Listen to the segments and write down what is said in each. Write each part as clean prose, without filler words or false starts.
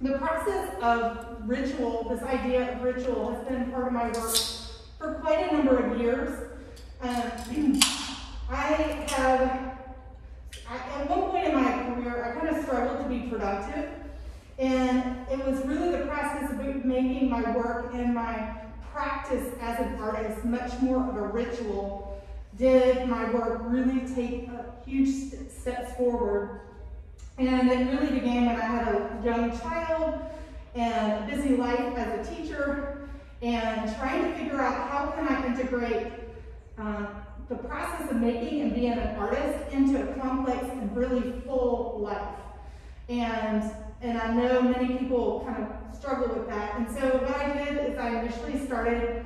The process of ritual, this idea of ritual, has been part of my work for quite a number of years. At one point in my career, I kind of struggled to be productive, and it was really the process of making my work and my practice as an artist much more of a ritual. Did my work really take huge steps forward? And it really began when I had a young child and a busy life as a teacher, and trying to figure out how can I integrate the process of making and being an artist into a complex and really full life. And I know many people kind of struggle with that. And so what I did is I initially started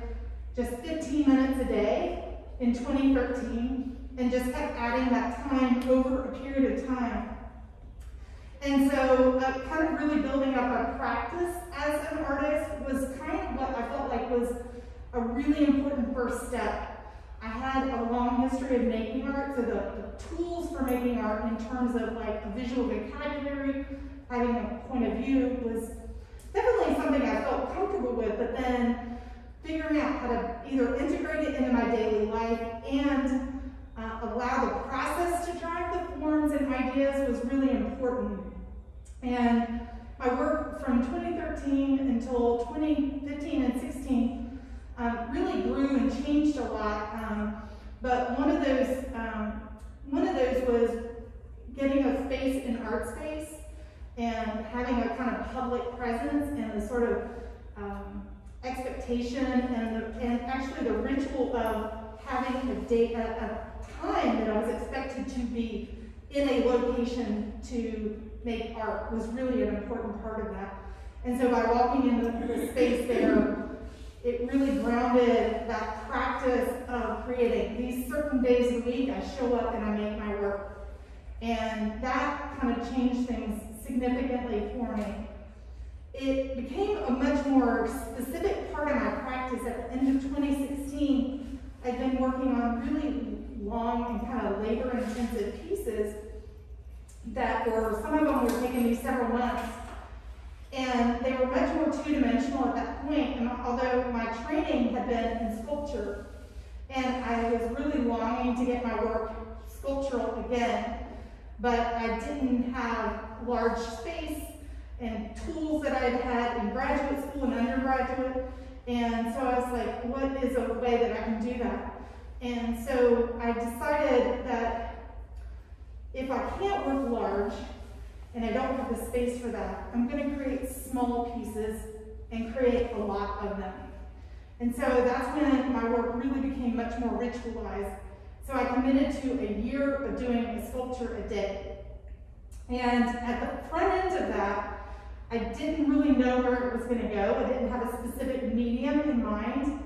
just 15 minutes a day in 2013 and just kept adding that time over a period of time. And so kind of really building up a practice as an artist was kind of what I felt like was a really important first step. I had a long history of making art, so the tools for making art in terms of like a visual vocabulary, having a point of view, was definitely something I felt comfortable with, but then figuring out how to either integrate it into my daily life and allow the process to drive the forms and ideas was really important. And my work from 2013 until 2015 and 16 really grew and changed a lot. But one of those was getting a space in art space and having a kind of public presence and the sort of expectation and actually the ritual of having a time that I was expected to be in a location to make art was really an important part of that. And so by walking into the space there, it really grounded that practice of creating. These certain days of the week, I show up and I make my work. And that kind of changed things significantly for me. It became a much more specific part of my practice at the end of 2016. I'd been working on really long and kind of labor-intensive pieces that were, some of them were taking me several months. And they were much more two-dimensional at that point, and although my training had been in sculpture, and I was really longing to get my work sculptural again, but I didn't have large space and tools that I had had in graduate school and undergraduate, and so I was like, what is a way that I can do that? And so I decided that if I can't work large, and I don't have the space for that, I'm going to create small pieces and create a lot of them. And so that's when my work really became much more ritualized. So I committed to a year of doing a sculpture a day. And at the front end of that, I didn't really know where it was going to go. I didn't have a specific medium in mind,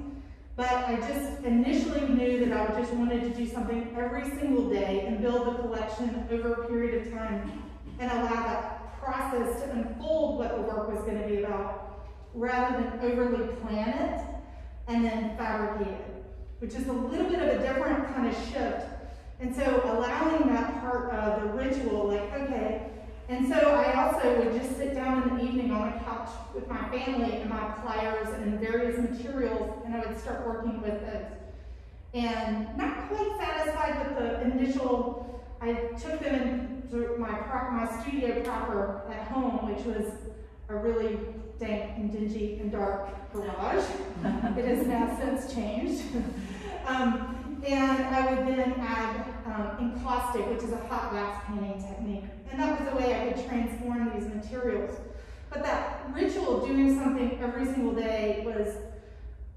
but I just initially knew that I just wanted to do something every single day and build a collection over a period of time, and allow that process to unfold what the work was going to be about, rather than overly plan it and then fabricate it, which is a little bit of a different kind of shift. And so allowing that part of the ritual, like, okay, and so I also would just sit down in the evening on a couch with my family and my pliers and various materials, and I would start working with those. And not quite satisfied with the initial, I took them into my studio proper at home, which was a really dank and dingy and dark garage. It has now since changed. And I would then add encaustic, which is a hot wax painting technique. And that was the way I could transform these materials. But that ritual of doing something every single day was,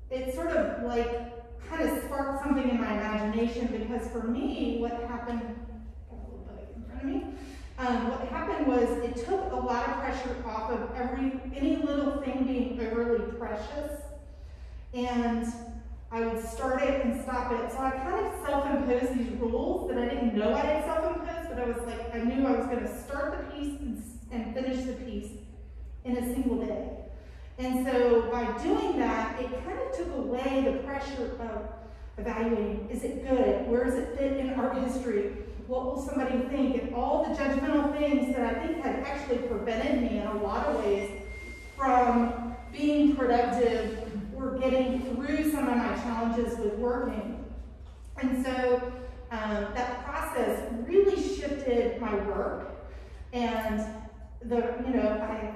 it sort of like kind of sparked something in my imagination, because for me, what happened, what happened was it took a lot of pressure off of any little thing being overly precious, and I would start it and stop it. So I kind of self-imposed these rules that I didn't know I had self-imposed, but I was like, I knew I was going to start the piece and finish the piece in a single day. And so by doing that, it kind of took away the pressure of evaluating, is it good? Where does it fit in art history? What will somebody think? And all the judgmental things that I think had actually prevented me in a lot of ways working. And so that process really shifted my work, and I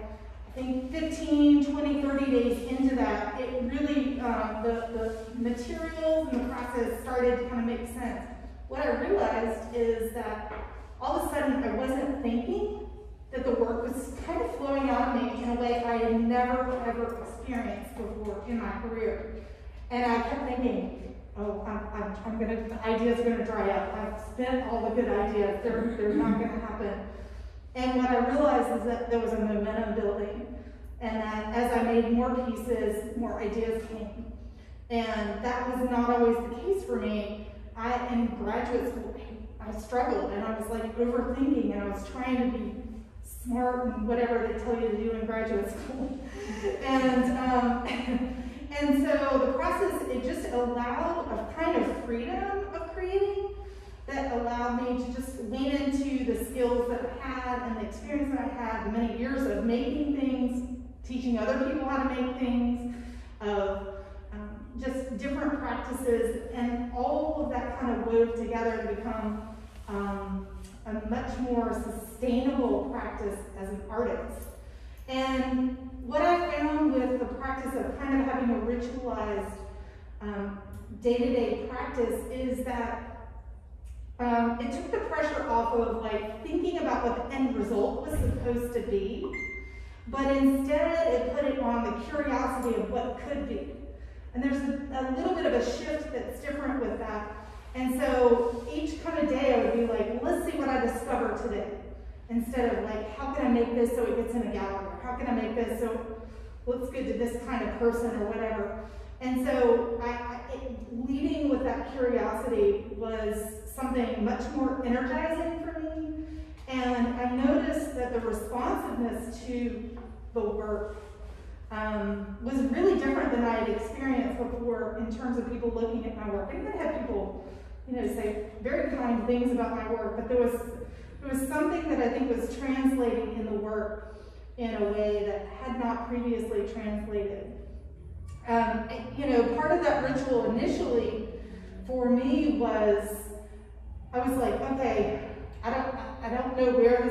think 15, 20, 30 days into that, it really, the materials and the process started to kind of make sense. What I realized is that all of a sudden I wasn't thinking, that the work was kind of flowing out of me in a way I had never, ever experienced before in my career. And I kept thinking, oh, the ideas are gonna dry up. I've spent all the good ideas, they're not gonna happen. And what I realized is that there was a momentum building, and that as I made more pieces, more ideas came. And that was not always the case for me. In graduate school, I struggled, and I was like overthinking, and I was trying to be smart and whatever they tell you to do in graduate school. And so the process, it just allowed a kind of freedom of creating that allowed me to just lean into the skills that I had and the experience that I had, the many years of making things, teaching other people how to make things, of just different practices, and all of that kind of wove together to become a much more sustainable practice as an artist. And what I found with the practice of kind of having a ritualized day-to-day practice is that it took the pressure off of like thinking about what the end result was supposed to be, but instead it put it on the curiosity of what could be. And there's a little bit of a shift that's different with that. And so each kind of day I would be like, well, let's see what I discover today. Instead of like, how can I make this so it gets in a gallery? Or how can I make this so it looks good to this kind of person or whatever? And so leading with that curiosity was something much more energizing for me. And I noticed that the responsiveness to the work was really different than I had experienced before in terms of people looking at my work. I even had people, say very kind things about my work, but there was something that I think was translating in the work in a way that had not previously translated. Part of that ritual initially for me was, I was like, okay, I don't know where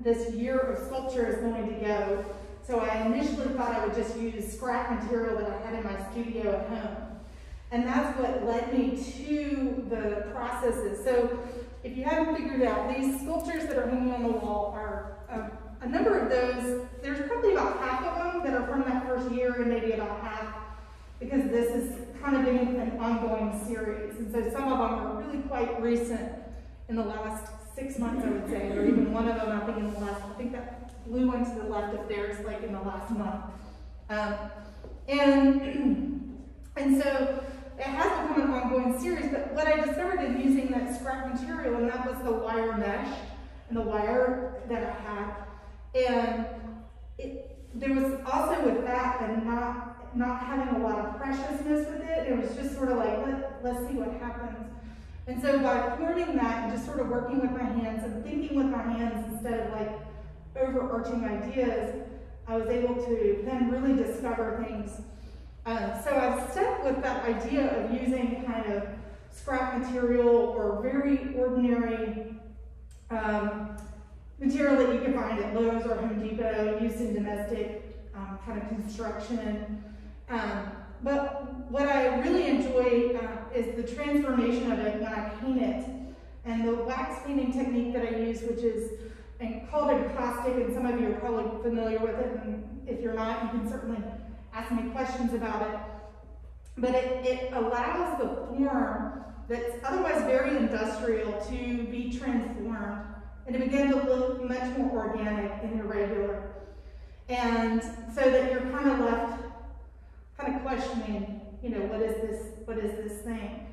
this year of sculpture is going to go. So I initially thought I would just use scrap material that I had in my studio at home. And that's what led me to the processes. So if you haven't figured it out, these sculptures that are hanging on the wall are, a number of those, there's probably about half of them that are from that first year, and maybe about half, because this is kind of been an ongoing series. And so some of them are really quite recent in the last 6 months, I would say, or even one of them, I think that blue one to the left of there is like in the last month. And so it has become an ongoing series, but what I discovered in using that scrap material, and that was the wire mesh and the wire that I had, and there was also with that and not having a lot of preciousness with it, it was just sort of like, let's see what happens. And so by forming that and just sort of working with my hands and thinking with my hands instead of like overarching ideas, I was able to then really discover things. So I've stuck with that idea of using kind of scrap material or very ordinary material that you can find at Lowe's or Home Depot, used in domestic kind of construction. But what I really enjoy is the transformation of it when I paint it. And the wax painting technique that I use, which is called plastic, and some of you are probably familiar with it, and if you're not, you can certainly ask me questions about it. But it allows the form that's otherwise very industrial to be transformed and to begin to look much more organic and irregular. And so that you're kind of left kind of questioning, what is this thing?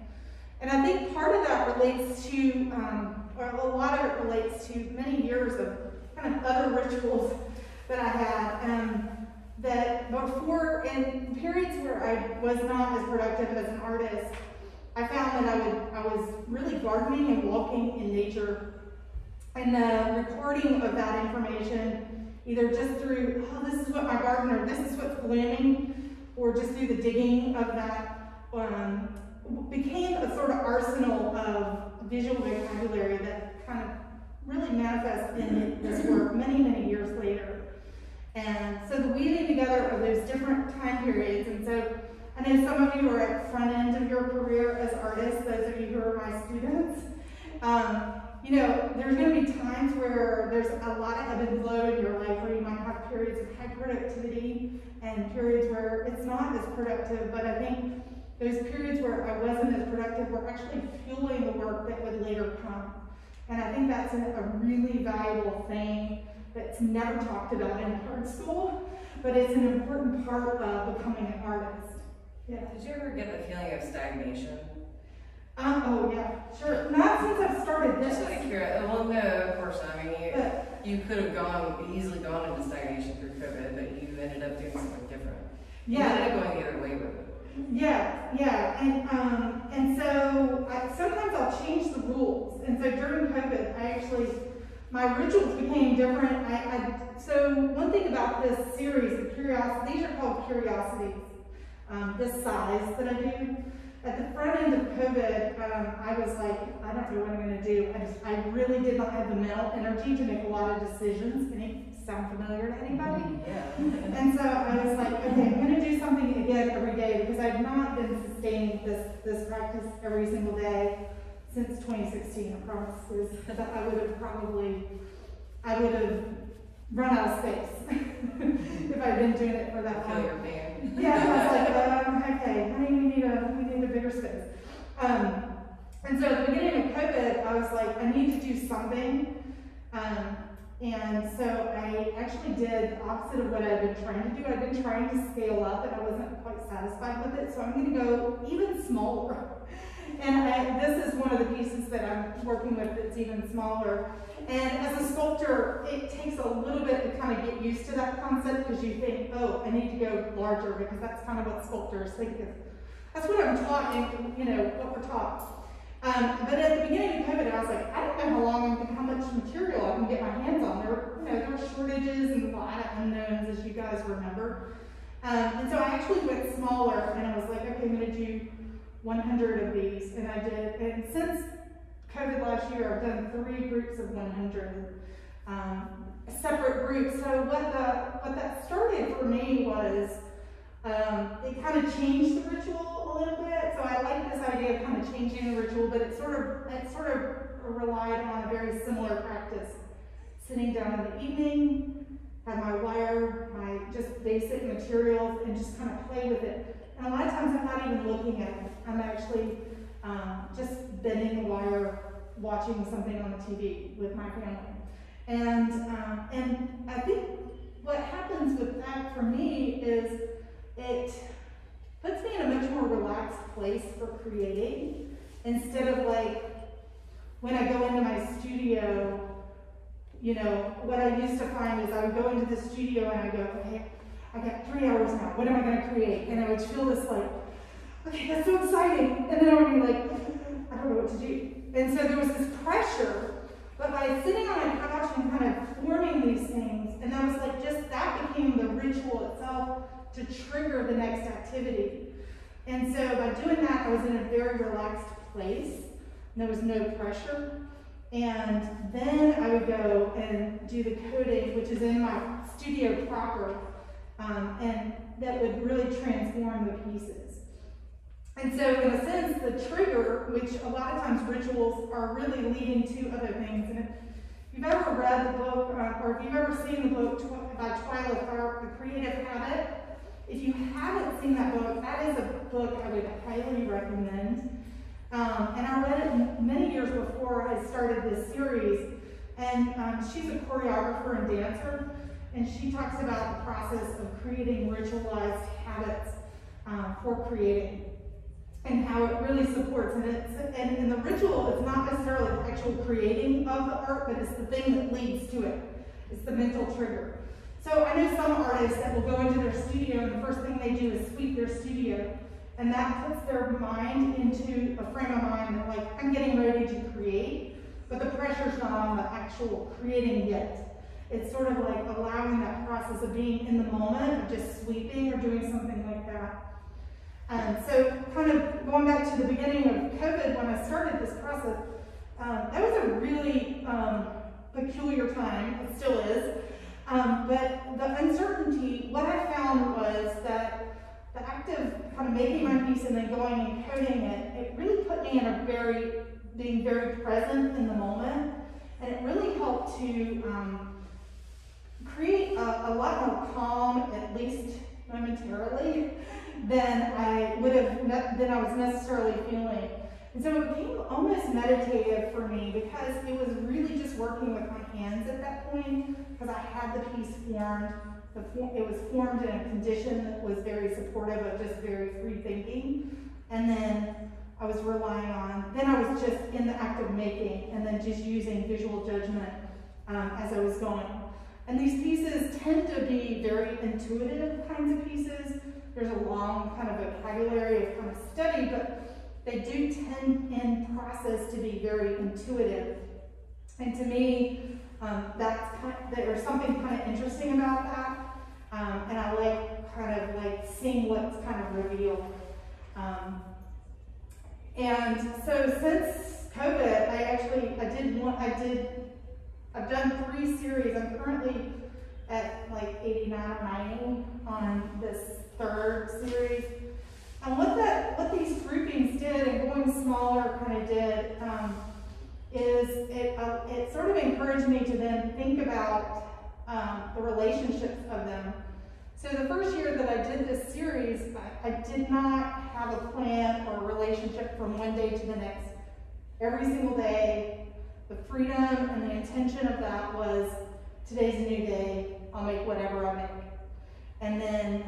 And I think part of that relates to, or a lot of it relates to many years of kind of other rituals that I had. That before, in periods where I was not as productive as an artist, I found that I was really gardening and walking in nature, and the recording of that information, either just through, oh, this is what my garden, or this is what's blooming, or just through the digging of that became a sort of arsenal of visual vocabulary that kind of really manifests in this work many, many years later. And so the weaving together of those different time periods, and so I know some of you are at the front end of your career as artists, those of you who are my students. You know, there's going to be times where there's a lot of ebb and flow in your life where you might have periods of high productivity and periods where it's not as productive, but I think those periods where I wasn't as productive were actually fueling the work that would later come. And I think that's a really valuable thing that's never talked about in art school, but it's an important part of becoming an artist. Yeah. Did you ever get the feeling of stagnation? Oh yeah, sure. Not since I've started this. Just out of curiosity. Well, no, of course not. I mean, you could have easily gone into stagnation through COVID, but you ended up doing something different. Yeah. You ended up going the other way with it. Yeah, and so sometimes I'll change the rules. And so during COVID, my rituals became different. So one thing about this series, the curiosity, these are called curiosities. This size that I do. At the front end of COVID, I was like, I don't know what I'm going to do. I really did not have the mental energy to make a lot of decisions. Any sound familiar to anybody? Yeah. And so I was like, okay, I'm going to do something again every day because I've not been sustaining this practice every single day since 2016. I promise that I would have run out of space if I'd been doing it for that long. Feel your pain. Yeah, I was like, okay, honey, we need a bigger space. And so at the beginning of COVID, I was like, I need to do something. And so I actually did the opposite of what I've been trying to do. I've been trying to scale up, and I wasn't quite satisfied with it. So I'm going to go even smaller. And this is one of the pieces that I'm working with that's even smaller. And as a sculptor, it takes a little bit to kind of get used to that concept because you think, oh, I need to go larger because that's kind of what sculptors think of. That's what I'm taught, and you know, what we're taught. But at the beginning of COVID, I was like, I don't know how much material I can get my hands on. There were shortages and a lot of unknowns, as you guys remember. And so I actually went smaller, and I was like, okay, I'm going to do 100 of these, and I did. And since COVID last year, I've done 3 groups of 100 separate groups. So what that started for me was it kind of changed the ritual a little bit. So I like this idea of kind of changing the ritual, but it sort of relied on a very similar practice. Sitting down in the evening, have my wire, my just basic materials, and just kind of play with it. And a lot of times I'm not even looking at it. I'm actually just bending the wire, watching something on the TV with my family. And I think what happens with that for me is it puts me in a much more relaxed place for creating, instead of like when I go into my studio, you know, what I used to find is I would go into the studio and I go, okay, I got 3 hours now, what am I going to create? And I would feel this like, okay, that's so exciting. And then I would be like, I don't know what to do. And so there was this pressure, but by sitting on my couch and kind of forming these things, and I was like, just that became the ritual itself to trigger the next activity. And so by doing that, I was in a very relaxed place. There was no pressure. And then I would go and do the coding, which is in my studio proper, and that would really transform the pieces. And so in a sense, the trigger, which a lot of times rituals are really leading to other things. And if you've ever read the book, or if you've ever seen the book by Twyla Tharp, The Creative Habit, if you haven't seen that book, that is a book I would highly recommend. And I read it many years before I started this series. And she's a choreographer and dancer, and she talks about the process of creating ritualized habits for creating, and how it really supports. And the ritual is not necessarily the actual creating of the art, but it's the thing that leads to it. It's the mental trigger. So I know some artists that will go into their studio, and the first thing they do is sweep their studio. And that puts their mind into a frame of mind that, like, I'm getting ready to create, but the pressure's not on the actual creating yet. It's sort of like allowing that process of being in the moment, of just sweeping or doing something like that. So kind of going back to the beginning of COVID when I started this process, that was a really peculiar time, it still is. But the uncertainty, what I found was that the act of kind of making my piece and then going and coding it, it really put me in being very present in the moment. And it really helped to create a lot more calm, at least momentarily, than I was necessarily feeling. And so it became almost meditative for me because it was really just working with my hands at that point, because I had the piece formed. It was formed in a condition that was very supportive of just very free thinking. And then I was relying on, then I was just in the act of making and then just using visual judgment as I was going. And these pieces tend to be very intuitive kinds of pieces. There's a long kind of vocabulary of kind of study, but they do tend in process to be very intuitive. And to me, there's something kind of interesting about that. And I like seeing what's kind of revealed. And so since COVID, I've done 3 series. I'm currently at like 89 or 90 on this 3rd series. And what these groupings did, and going smaller kind of did, is it sort of encouraged me to then think about the relationships of them. So the first year that I did this series, I did not have a plan or a relationship from one day to the next. Every single day, the freedom and the intention of that was, today's a new day, I'll make whatever I make. And then,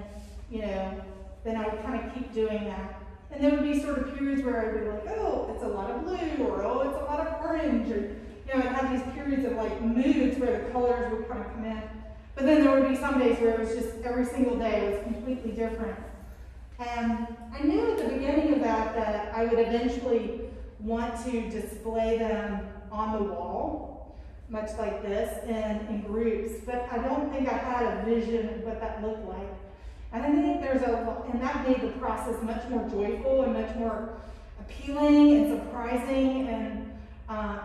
then I would kind of keep doing that. And there would be sort of periods where I would be like, oh, it's a lot of blue, or oh, it's a lot of orange, or, I'd have these periods of like moods where the colors would kind of come in. But then there would be some days where it was just every single day was completely different. And I knew at the beginning of that I would eventually want to display them on the wall, much like this, in groups. But I don't think I had a vision of what that looked like. And I think and that made the process much more joyful and much more appealing and surprising, and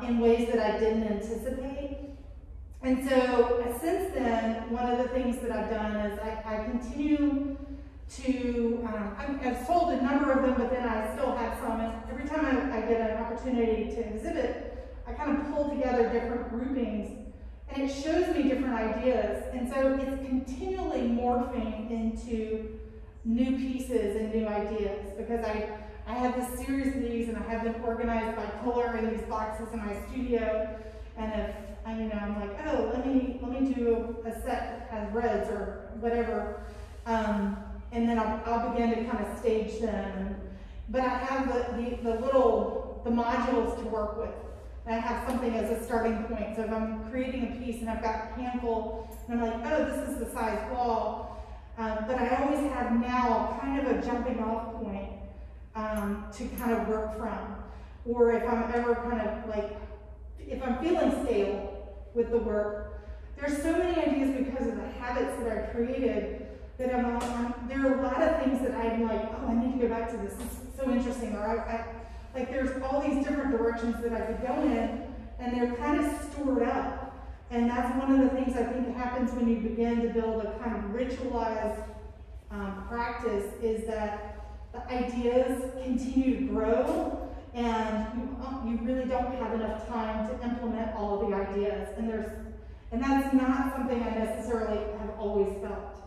in ways that I didn't anticipate. And so since then, one of the things that I've done is I continue to, I've sold a number of them, but then I still have some. And every time I get an opportunity to exhibit, I kind of pull together different groupings, and it shows me different ideas. And so it's continually morphing into new pieces and new ideas, because I have this series of these, and I have them organized by color in these boxes in my studio. And if I'm like, oh, let me do a set that has reds or whatever, and then I'll begin to kind of stage them. But I have the modules to work with. And I have something as a starting point. So if I'm creating a piece and I've got a handful, and I'm like, oh, this is the size wall. But I always have now kind of a jumping off point to kind of work from. Or if I'm ever kind of like, if I'm feeling stale with the work, there's so many ideas because of the habits that I created that there are a lot of things that I'm like, oh, I need to go back to this. This is so interesting. Or like there's all these different directions that I could go in, and they're kind of stored up. And that's one of the things I think happens when you begin to build a kind of ritualized practice, is that the ideas continue to grow, and you really don't have enough time to implement all of the ideas. And that's not something I necessarily have always felt.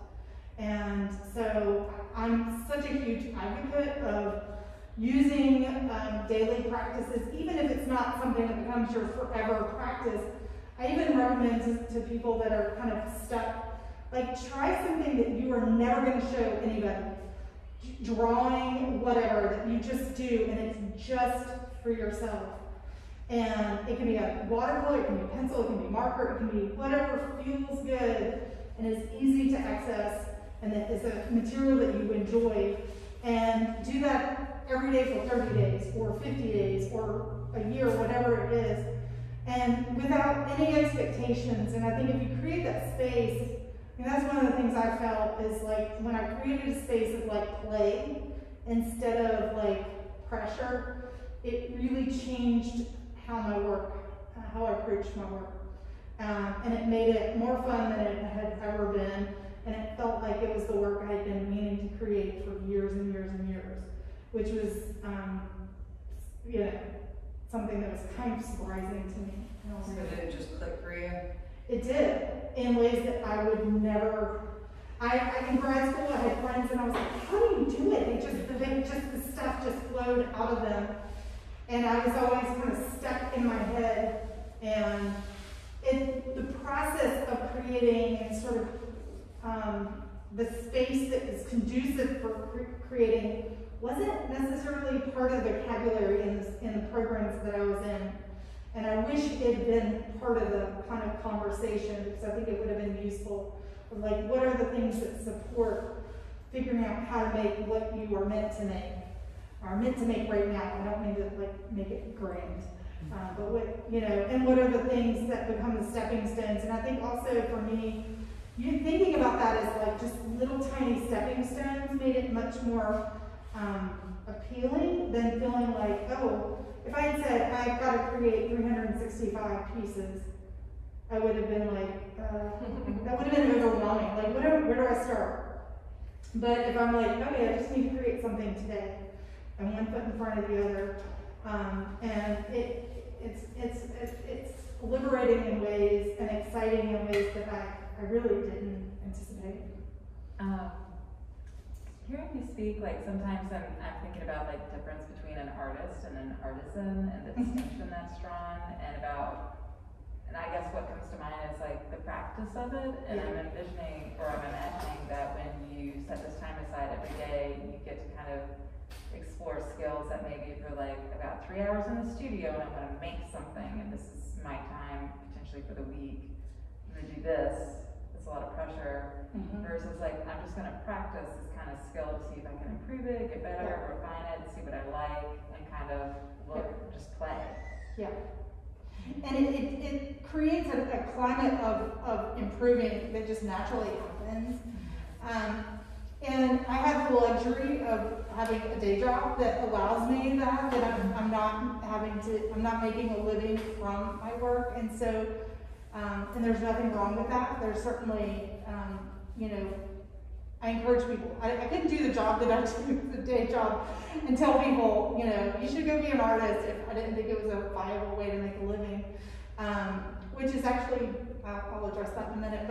And so I'm such a huge advocate of using daily practices, even if it's not something that becomes your forever practice. I even recommend to people that are kind of stuck, like try something that you are never going to show anybody. Drawing, whatever, that you just do, and it's just for yourself. And it can be a watercolor, it can be a pencil, it can be marker, it can be whatever feels good and is easy to access, and that is a material that you enjoy. And do that every day for 30 days, or 50 days, or a year, whatever it is. And without any expectations. And I think if you create that space, and that's one of the things I felt is like when I created a space of like play instead of like pressure, it really changed how my work, how I approached my work. And it made it more fun than it had ever been, and it felt like it was the work I had been meaning to create for years and years and years, which was, you know, something that was kind of surprising to me. So did it just click for you? It did, in ways that I would never. In grad school, I had friends, and I was like, "How do you do it?" The stuff just flowed out of them, and I was always kind of stuck in my head. And the process of creating and sort of the space that is conducive for creating wasn't necessarily part of the vocabulary in the programs that I was in. And I wish it had been part of the kind of conversation, because I think it would have been useful. Like, what are the things that support figuring out how to make what you are meant to make, or meant to make right now? I don't mean to like make it grand, but what, you know, and what are the things that become the stepping stones? And I think also for me, you thinking about that as like just little tiny stepping stones made it much more appealing than feeling like, oh, if I had said I've got to create 365 pieces, I would have been like, that would have been overwhelming. Like, where do I start? But if I'm like, okay, I just need to create something today, and one foot in front of the other, and it's liberating in ways and exciting in ways that I really didn't anticipate. Hearing you speak, like sometimes I'm thinking about like the difference between an artist and an artisan, and the distinction that's drawn, and I guess what comes to mind is like the practice of it. And I'm imagining that when you set this time aside every day, you get to kind of explore skills that maybe if you're like, I've got 3 hours in the studio and I want to make something, and this is my time potentially for the week. I'm gonna do this. It's a lot of pressure. Versus like, I'm just gonna practice this kind of skill to see if I can improve it, get better, refine it, see what I like, and kind of just play. Yeah. And it creates a climate of improving that just naturally happens. And I have the luxury of having a day job that allows me that I'm not making a living from my work. And so, and there's nothing wrong with that. There's certainly, you know, I encourage people. I couldn't do the job that I do, the day job, and tell people, you know, you should go be an artist if I didn't think it was a viable way to make a living. Which is actually, I'll address that in a minute,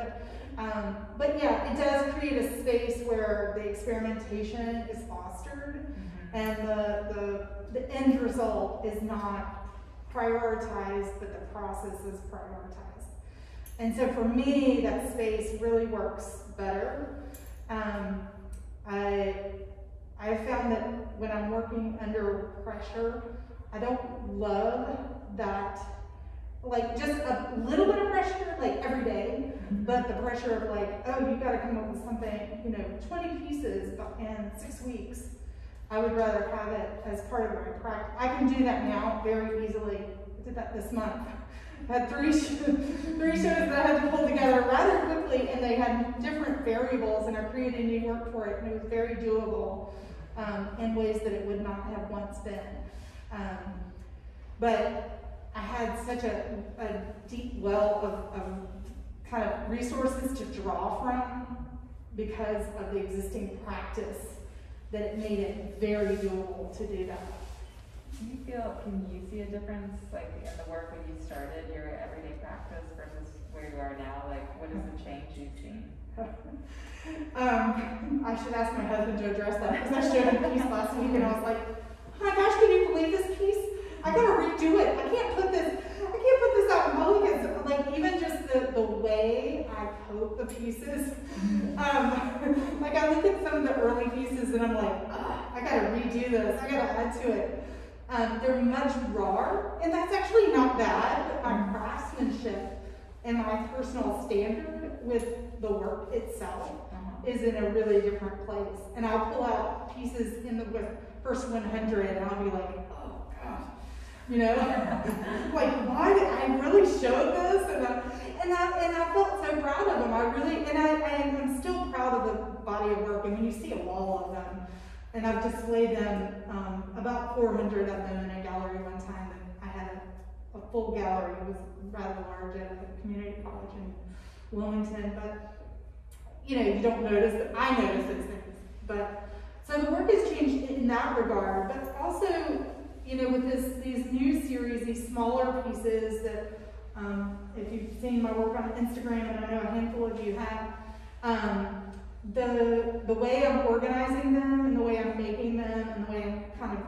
but yeah, it does create a space where the experimentation is fostered, and the end result is not prioritized, but the process is prioritized. And so for me, that space really works better. I found that when I'm working under pressure, I don't love that, like just a little bit of pressure, like every day, but the pressure of like, oh, you gotta come up with something, you know, 20 pieces in 6 weeks. I would rather have it as part of my practice. I can do that now very easily. I did that this month. I had three shows that I had to pull together rather quickly, and they had different variables, and I created new work for it, and it was very doable in ways that it would not have once been. But I had such a deep well of kind of resources to draw from because of the existing practice that it made it very doable to do that. Can you see a difference, like in the work when you started your everyday practice versus where you are now? Like, what is the change you've seen? I should ask my husband to address that, because I showed him a piece last week and I was like, oh my gosh, can you believe this piece? I gotta redo it. I can't put this out in public. It's like even just the way I coat the pieces. Like I look at some of the early pieces and I'm like, I gotta redo this. I gotta add to it. They're much rawer, and that's actually not bad, but my craftsmanship and my personal standard with the work itself is in a really different place. And I'll pull out pieces in the first 100 and I'll be like, oh God, you know, like why did I really show this? And I felt so proud of them. I'm still proud of the body of work, and when you see a wall of them, And I've displayed them, about 400 of them in a gallery one time. And I had a full gallery. It was rather large at a community college in Wilmington. But, you know, you don't notice, but I notice those things. But, so the work has changed in that regard. But also, you know, with these new series, these smaller pieces that, if you've seen my work on Instagram, and I know a handful of you have, the way I'm organizing them and the way I'm making them and the way I'm kind of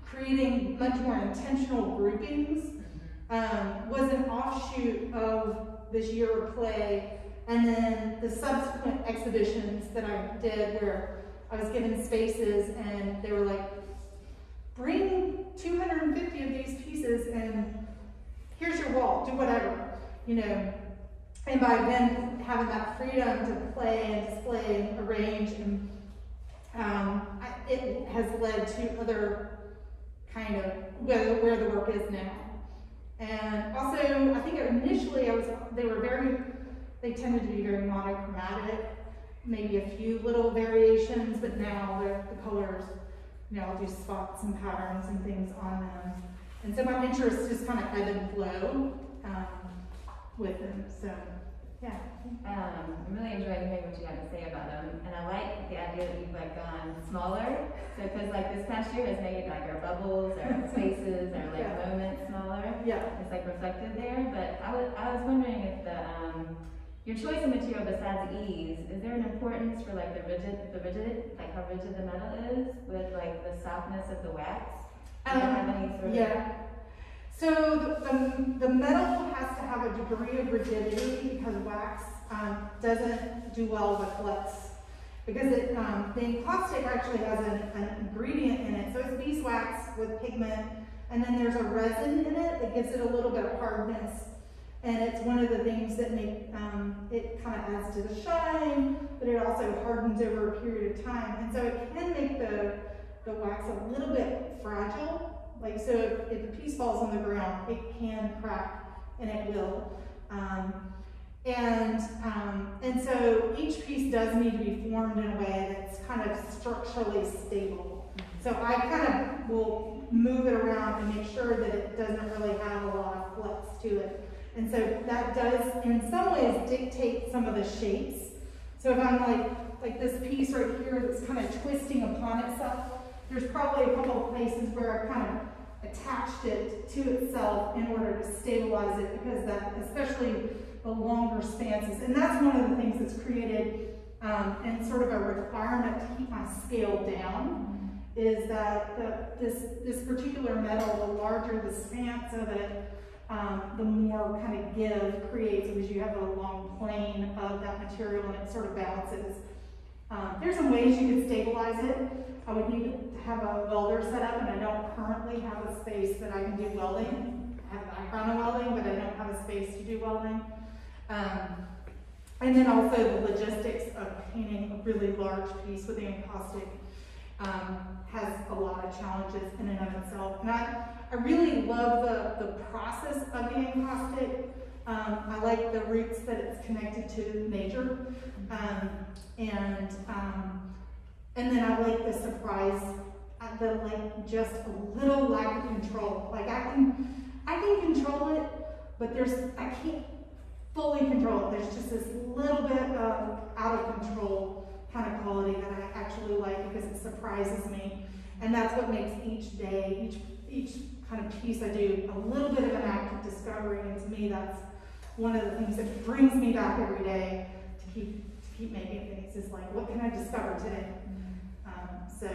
creating much more intentional groupings was an offshoot of this year of play, and then the subsequent exhibitions that I did where I was given spaces and they were like, bring 250 of these pieces and here's your wall, do whatever, you know. And by then having that freedom to play and display and arrange, and it has led to other kind of where the work is now. And also, I think initially they tended to be very monochromatic, maybe a few little variations, but now the colors, you know, I'll do spots and patterns and things on them. And so my interests just kind of ebb and flow with them, so yeah. I'm really enjoying hearing what you have to say about them, and I like the idea that you've like gone smaller. So because like this past year has made like our bubbles, our spaces, our like moments smaller. Yeah. It's like reflected there. But I was wondering if your choice of material besides ease, is there an importance for like the rigid, like how rigid the metal is with like the softness of the wax? Yeah. So the metal has to have a degree of rigidity because wax doesn't do well with flux. Because the encaustic actually has an ingredient in it. So it's beeswax with pigment, and then there's a resin in it that gives it a little bit of hardness. And it's one of the things that make it kind of adds to the shine, but it also hardens over a period of time. And so it can make the wax a little bit fragile. Like, so if a piece falls on the ground, it can crack, and it will. And so each piece does need to be formed in a way that's kind of structurally stable. So I kind of will move it around and make sure that it doesn't really have a lot of flux to it. And so that does, in some ways, dictate some of the shapes. So if I'm like this piece right here that's kind of twisting upon itself, there's probably a couple of places where I kind of attached it to itself in order to stabilize it, because that, especially the longer stances, and that's one of the things that's created and sort of a requirement to keep my scale down, is that this particular metal, the larger the stance of it, the more kind of give creates, because you have a long plane of that material and it sort of bounces. There's some ways you could stabilize it. I would need to have a welder set up, and I don't currently have a space that I can do welding. I have a background in welding, but I don't have a space to do welding. And then also the logistics of painting a really large piece with the encaustic has a lot of challenges in and of itself. And I really love the process of the encaustic. I like the roots that it's connected to nature. And then I like the surprise, just a little lack of control. Like I can control it, but I can't fully control it. There's just this little bit of out of control kind of quality that I actually like, because it surprises me. And that's what makes each day, each kind of piece I do, a little bit of an act of discovery. And to me, that's one of the things that brings me back every day to keep making things, is like, what can I discover today? So,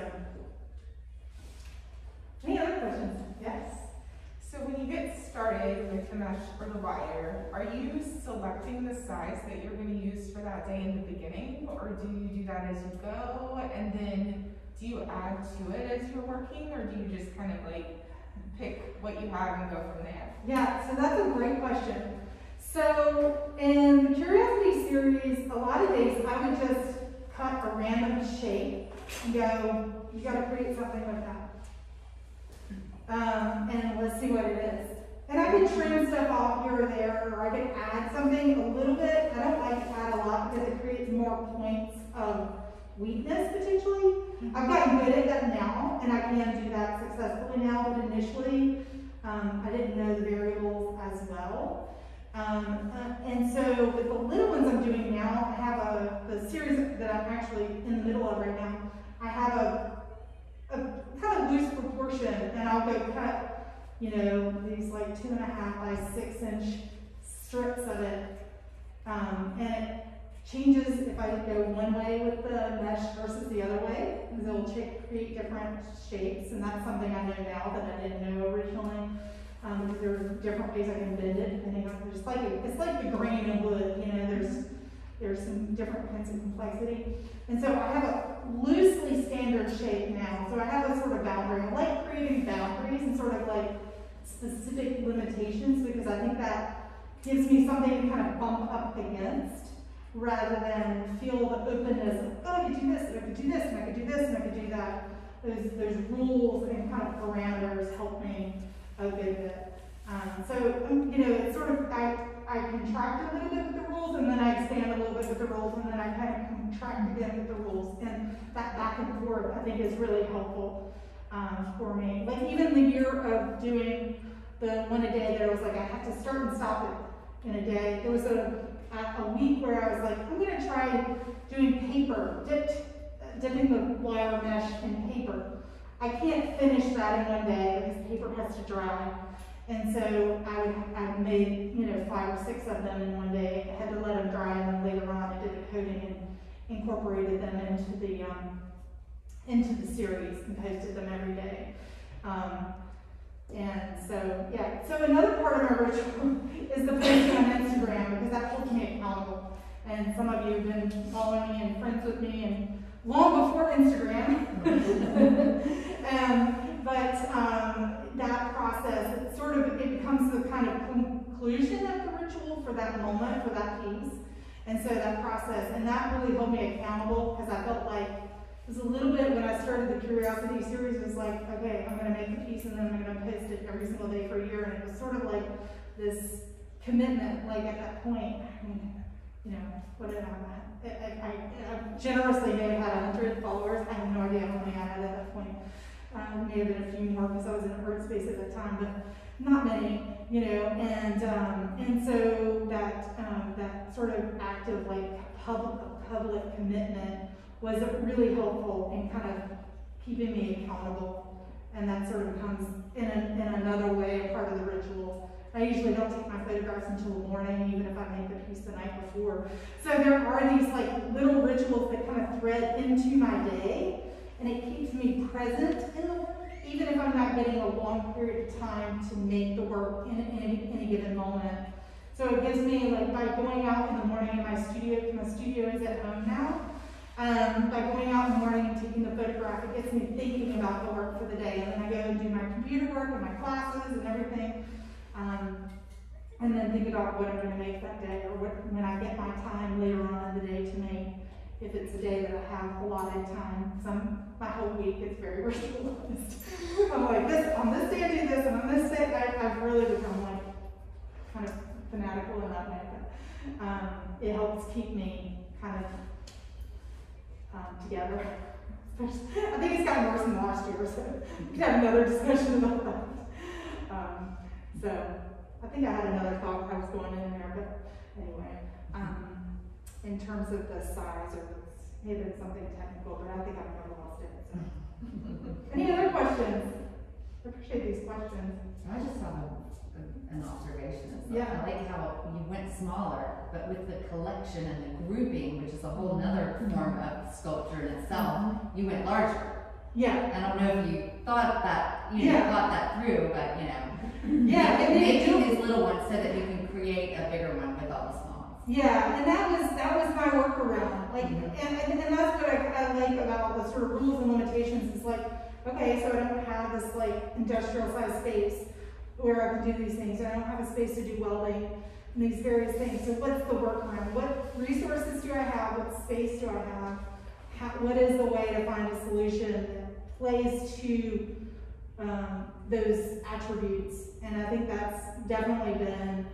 any other questions? Yes? So when you get started with the mesh or the wire, are you selecting the size that you're going to use for that day in the beginning, or do you do that as you go, and then do you add to it as you're working, or do you just kind of like pick what you have and go from there? Yeah, so that's a great question. So in the Curiosity series, a lot of days I would just cut a random shape and go, you got to create something like that. And let's see what it is. And I can trim stuff off here or there, or I can add something a little bit. I don't like to add a lot because it creates more points of weakness potentially. I've gotten good at that now, and I can do that successfully now, but initially, I didn't know the variables as well. And so with the little ones I'm doing now, I have the series that I'm actually in the middle of right now. I have a kind of loose proportion, and I'll go cut, these like 2.5 by 6 inch strips of it. And it changes if I go one way with the mesh versus the other way, because it will create different shapes, and that's something I know now that I didn't know originally. Because there are different ways I can bend it depending on it's like the grain in wood, there's some different kinds of complexity. And so I have a loosely standard shape now. So I have a sort of boundary. I like creating boundaries and sort of like specific limitations, because I think that gives me something to kind of bump up against, rather than feel the openness of, oh, I could do this, and I could do this, and I could do this, and I could do that. Those rules and kind of parameters help me a good bit. It's sort of, I contract a little bit with the rules, and then I expand a little bit with the rules, and then I kind of contract again with the rules. And that back and forth, I think, is really helpful for me. Like even the year of doing the one a day, there was like, I have to start and stop it in a day. There was a week where I was like, I'm going to try doing paper, dipping the wire mesh in paper. I can't finish that in one day because paper has to dry. And so I made 5 or 6 of them in one day. I had to let them dry, and then later on I did the coating and incorporated them into the series and posted them every day. So another part of my ritual is the posting on Instagram, because that holds me accountable. And some of you have been following me and friends with me and long before Instagram. That process, it becomes the kind of conclusion of the ritual for that moment, for that piece. And so that process, and that really held me accountable, because I felt like it was a little bit when I started the Curiosity series, it was like, okay, I'm going to make the piece and then I'm going to post it every single day for a year. And it was sort of like this commitment, like at that point, what did I generously may have had 100 followers. I have no idea how many I had at that point. May have been a few more because I was in art space at that time, but not many, and so that sort of act of like public commitment was really helpful in kind of keeping me accountable, and that sort of becomes in another way a part of the ritual. I usually don't take my photographs until the morning, even if I make the piece the night before. So there are these like little rituals that kind of thread into my day, and it keeps me present in the work, even if I'm not getting a long period of time to make the work in any given moment. So it gives me, like, by going out in the morning in my studio is at home now, by going out in the morning and taking the photograph, it gets me thinking about the work for the day. And then I go and do my computer work and my classes and everything, and then think about what I'm going to make that day, or when I get my time later on in the day to make, if it's a day that I have allotted time. My whole week is very ritualized. I'm like, on this day I do this, and on this day I've really become like kind of fanatical in that way. But it helps keep me kind of together. I think it's gotten worse than last year, so we could have another discussion about that. So I think I had another thought I was going in there, but anyway. In terms of the size, or maybe it's something technical, but I think I've never lost it. So. Any other questions? I appreciate these questions. I just have an observation. Yeah. I like how you went smaller, but with the collection and the grouping, which is a whole other form of sculpture in itself, you went larger. Yeah. I don't know if you thought that, thought that through, but making these little ones so that you can create a bigger one with all the small. Yeah, and that was my workaround. Like, and that's what I like about the sort of rules and limitations. Is like, okay, so I don't have this like industrial size space where I can do these things. I don't have a space to do welding and these various things. So what's the workaround? What resources do I have? What space do I have? What is the way to find a solution that plays to those attributes? And I think that's definitely been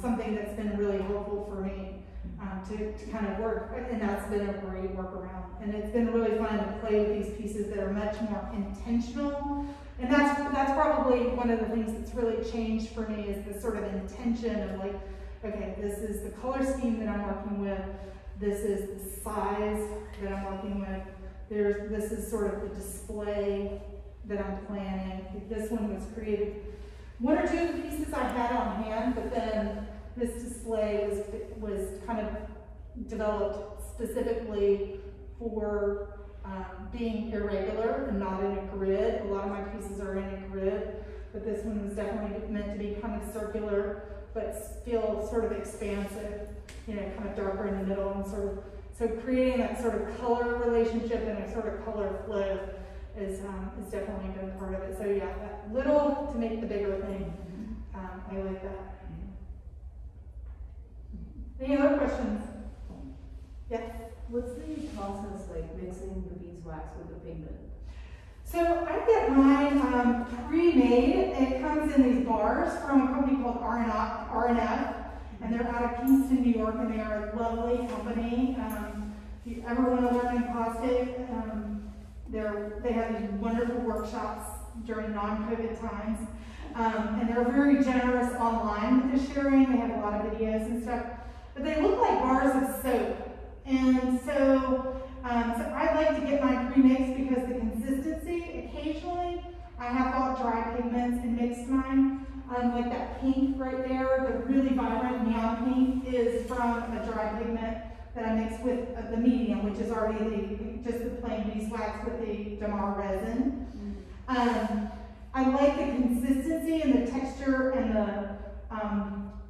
something that's been really helpful for me. to kind of work, and that's been a great workaround. And it's been really fun to play with these pieces that are much more intentional. And that's probably one of the things that's really changed for me, is the sort of intention of like, okay, this is the color scheme that I'm working with, this is the size that I'm working with, this is sort of the display that I'm planning. This one was created, one or two of the pieces I had on hand, but then this display was kind of developed specifically for being irregular and not in a grid. A lot of my pieces are in a grid, but this one was definitely meant to be kind of circular, but feel sort of expansive, you know, kind of darker in the middle, and sort of, so creating that sort of color relationship and a sort of color flow is definitely been part of it. So yeah, that little to make the bigger thing. I like that. Any other questions? Yes? What's the process like mixing the beeswax with the pigment? So I get mine pre-made. It comes in these bars from a company called R&F, and they're out of Kingston, New York, and they are a lovely company. If you ever want to learn in caustic, they have these wonderful workshops during non-COVID times. And they're very generous online with the sharing. They have a lot of videos and stuff. But they look like bars of soap. And so I like to get mine pre-mixed because the consistency, occasionally I have bought dry pigments and mixed mine. Like that pink right there, the really vibrant neon pink, is from a dry pigment that I mixed with the medium, which is already just the plain beeswax with the damar resin. I like the consistency and the texture and the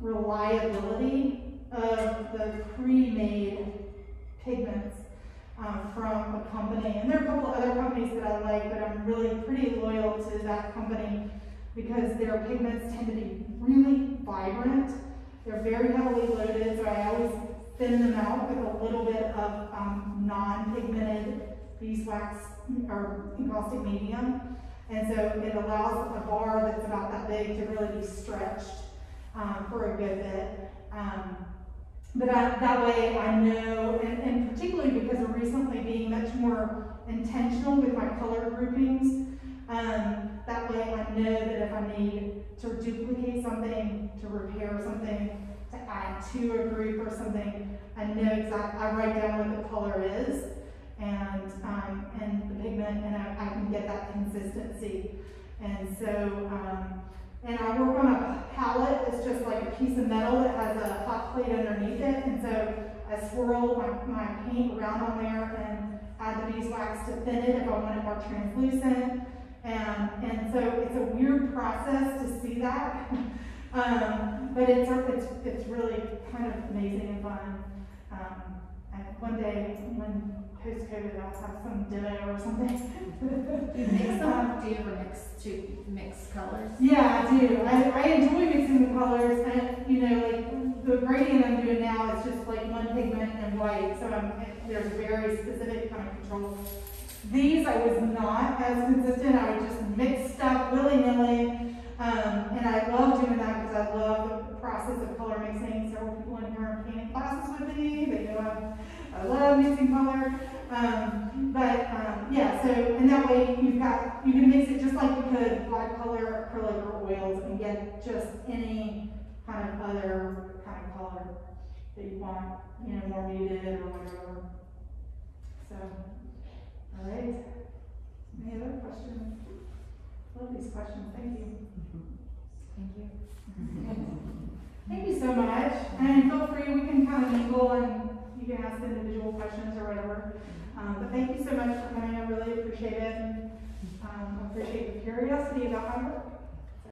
reliability of the pre-made pigments from a company. And there are a couple of other companies that I like, but I'm really pretty loyal to that company because their pigments tend to be really vibrant. They're very heavily loaded, so I always thin them out with a little bit of non-pigmented beeswax or caustic medium. And so it allows a bar that's about that big to really be stretched for a good bit. But that way I know, and particularly because of recently being much more intentional with my color groupings, that way I know that if I need to duplicate something, to repair something, to add to a group or something, I know exactly, I write down what the color is, and the pigment, and I can get that consistency. And so, and I work on a palette. It's just like a piece of metal that has a hot plate underneath it, and so I swirl my paint around on there and add the beeswax to thin it if I want it more translucent. And so it's a weird process to see that, but it's really kind of amazing and fun. And one day when post-COVID, I'll have some demo or something. Do you ever mix colors? Yeah, I do. I enjoy mixing the colors, and you know, like the gradient I'm doing now is just like one pigment and white, so there's a very specific kind of control. These I was not as consistent. I would just mix stuff willy-nilly, and I love doing that because I love the process of color mixing. Several people in here are painting classes with me. They know I love mixing color. Yeah, so and that way you can mix it just like you could watercolor, acrylic, or oils, and get just any kind of other kind of color that you want, you know, more muted or whatever. So, all right. Any other questions? Love these questions. Thank you. Thank you. Thank you so much. And feel free, we can kind of mingle and you can ask individual questions or whatever. But thank you so much for coming. I really appreciate it. And I appreciate your curiosity about my work.